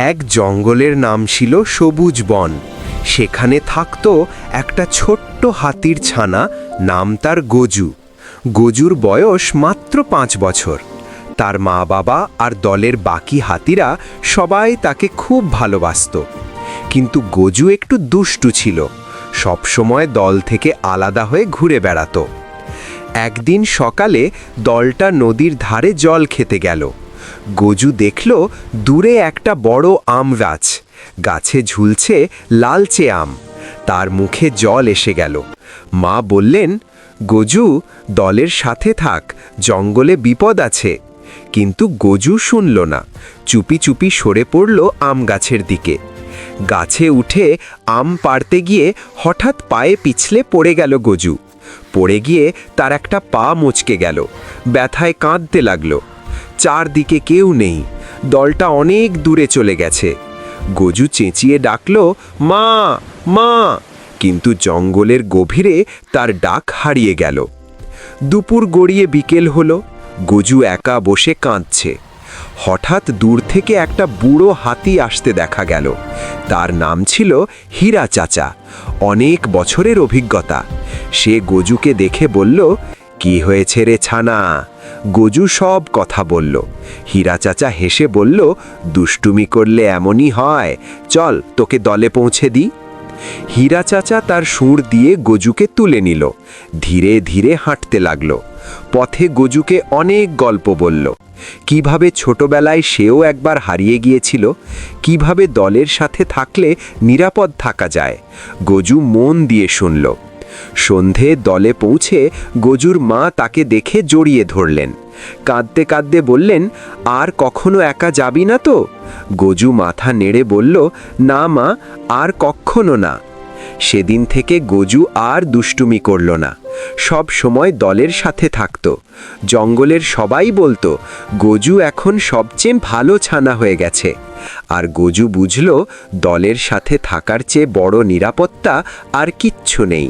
এক জঙ্গলের নাম ছিল সবুজ বন। সেখানে থাকত একটা ছোট্ট হাতির ছানা, নাম তার গজু। গজুর বয়স মাত্র ৫ বছর। তার মা বাবা আর দলের বাকি হাতিরা সবাই তাকে খুব ভালোবাসত। কিন্তু গজু একটু দুষ্টু ছিল, সবসময় দল থেকে আলাদা হয়ে ঘুরে বেড়াতো। একদিন সকালে দলটা নদীর ধারে জল খেতে গেল। গজু দেখল দূরে একটা বড় আম গাছ, গাছে ঝুলছে লালচে আম। তার মুখে জল এসে গেল। মা বললেন, গজু, দলের সাথে থাক, জঙ্গলে বিপদ আছে। কিন্তু গজু শুনল না, চুপি চুপি সরে পড়ল আম গাছের দিকে। গাছে উঠে আম পাড়তে গিয়ে হঠাৎ পায়ে পিছলে পড়ে গেল গজু। পড়ে গিয়ে তার একটা পা মচকে গেল, ব্যথায় কাঁদতে লাগলো। চারদিকে কেউ নেই, দলটা অনেক দূরে চলে গেছে। গজু চেঁচিয়ে ডাকল, মা, মা, কিন্তু জঙ্গলের গভীরে তার ডাক হারিয়ে গেল। দুপুর গড়িয়ে বিকেল হলো, গজু একা বসে কাঁদছে। হঠাৎ দূর থেকে একটা বুড়ো হাতি আসতে দেখা গেল। তার নাম ছিল হীরা চাচা, অনেক বছরের অভিজ্ঞতা। সে গজুকে দেখে বলল, কি হয়েছে রে ছানা? গজু সব কথা বলল। হীরা চাচা হেসে বলল, দুষ্টুমি করলে এমনই হয়, চল তোকে দলে পৌঁছে দিই। হীরা চাচা তার সুর দিয়ে গজুকে তুলে নিল। ধীরে ধীরে হাঁটতে লাগলো। পথে গজুকে অনেক গল্প বলল, কিভাবে ছোটবেলায় সেও একবার হারিয়ে গিয়েছিল, কিভাবে দলের সাথে থাকলে নিরাপদ থাকা যায়। গজু মন দিয়ে শুনল। সন্ধে দলে পৌঁছে গজুর মা তাকে দেখে জড়িয়ে ধরলেন। কাঁদতে কাঁদতে বললেন, আর কখনো একা যাবি না তো? গজু মাথা নেড়ে বলল, না মা, আর কখনো না। সেদিন থেকে গজু আর দুষ্টুমি করল না, সব সময় দলের সাথে থাকত। জঙ্গলের সবাই বলতো, গজু এখন সবচেয়ে ভালো ছানা হয়ে গেছে। আর গজু বুঝল, দলের সাথে থাকার চেয়ে বড় নিরাপত্তা আর কিচ্ছু নেই।